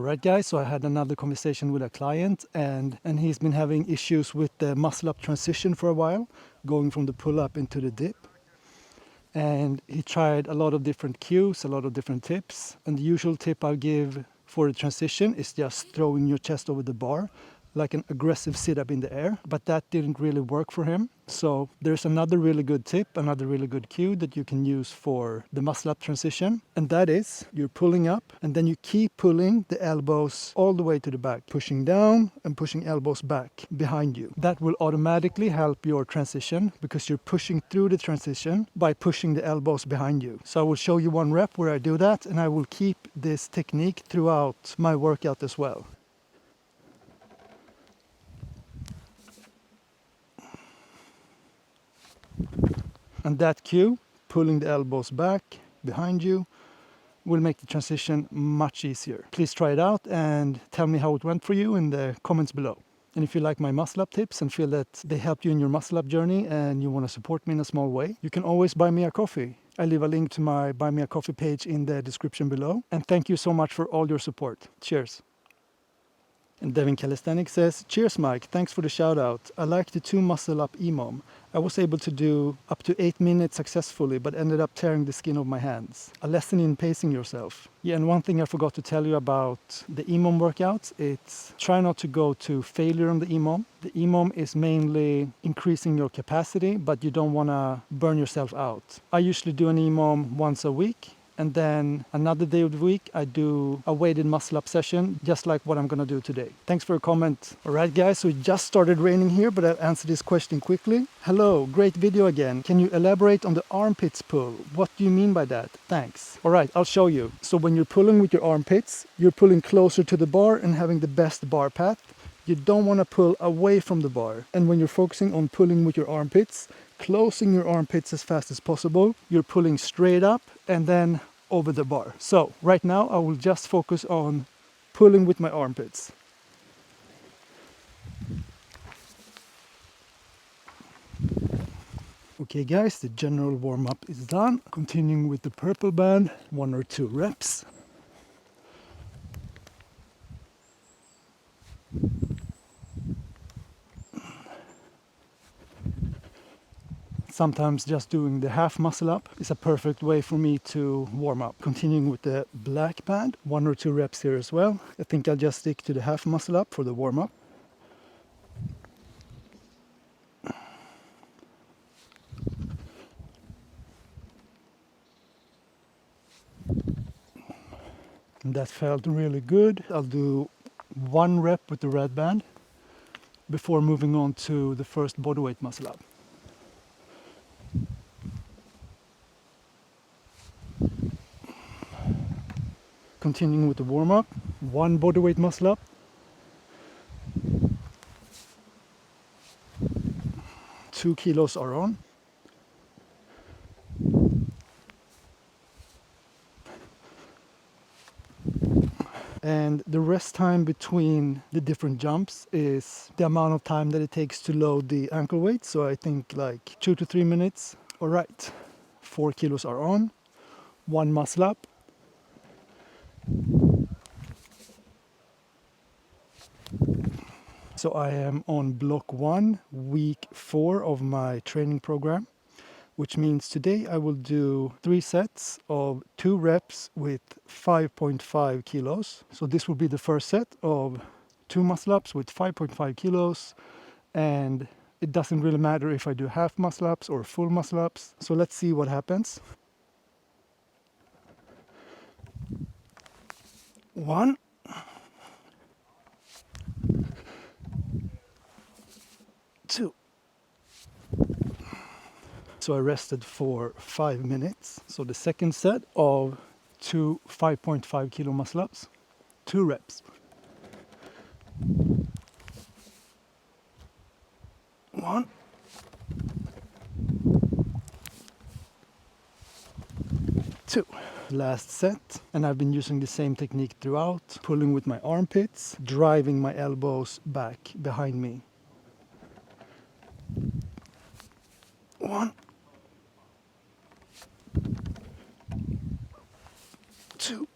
Alright guys, so I had another conversation with a client and he's been having issues with the muscle up transition for a while, going from the pull up into the dip. And he tried a lot of different cues, a lot of different tips. And the usual tip I give for the transition is just throwing your chest over the bar, like an aggressive sit-up in the air, but that didn't really work for him. So there's another really good tip, another really good cue that you can use for the muscle up transition, and that is you're pulling up and then you keep pulling the elbows all the way to the back, pushing down and pushing elbows back behind you. That will automatically help your transition because you're pushing through the transition by pushing the elbows behind you. So I will show you one rep where I do that, and I will keep this technique throughout my workout as well. And that cue, pulling the elbows back behind you, will make the transition much easier. Please try it out and tell me how it went for you in the comments below. And if you like my muscle up tips and feel that they helped you in your muscle up journey and you want to support me in a small way, you can always buy me a coffee. I leave a link to my Buy Me a Coffee page in the description below. And thank you so much for all your support. Cheers. And Devin Calisthenics says, cheers Mike, thanks for the shout out. I like the 2 muscle up EMOM. I was able to do up to 8 minutes successfully, but ended up tearing the skin of my hands. A lesson in pacing yourself. Yeah, and one thing I forgot to tell you about the EMOM workouts, it's try not to go to failure on the EMOM. The EMOM is mainly increasing your capacity, but you don't want to burn yourself out. I usually do an EMOM once a week. And then another day of the week, I do a weighted muscle up session, just like what I'm going to do today. Thanks for your comment. All right, guys, so it just started raining here, but I'll answer this question quickly. Hello, great video again. Can you elaborate on the armpits pull? What do you mean by that? Thanks. All right, I'll show you. So when you're pulling with your armpits, you're pulling closer to the bar and having the best bar path. You don't want to pull away from the bar. And when you're focusing on pulling with your armpits, closing your armpits as fast as possible, you're pulling straight up and then over the bar. So right now I will just focus on pulling with my armpits. Okay guys, the general warm-up is done. Continuing with the purple band, 1 or 2 reps. Sometimes just doing the half muscle up is a perfect way for me to warm up. Continuing with the black band, 1 or 2 reps here as well. I think I'll just stick to the half muscle up for the warm up. And that felt really good. I'll do 1 rep with the red band before moving on to the first bodyweight muscle up. Continuing with the warm-up, 1 bodyweight muscle up, 2 kilos are on. And the rest time between the different jumps is the amount of time that it takes to load the ankle weight. So I think like 2 to 3 minutes. All right, 4 kilos are on, 1 muscle up. So I am on block 1, week 4 of my training program, which means today I will do 3 sets of 2 reps with 5.5 kilos. So this will be the first set of 2 muscle ups with 5.5 kilos. And it doesn't really matter if I do half muscle ups or full muscle ups. So let's see what happens. 1. 2. So I rested for 5 minutes. So the second set of 2 5.5 kilo muscle ups, 2 reps. 1. 2. Last set, and I've been using the same technique throughout, pulling with my armpits, driving my elbows back behind me. 1. 2.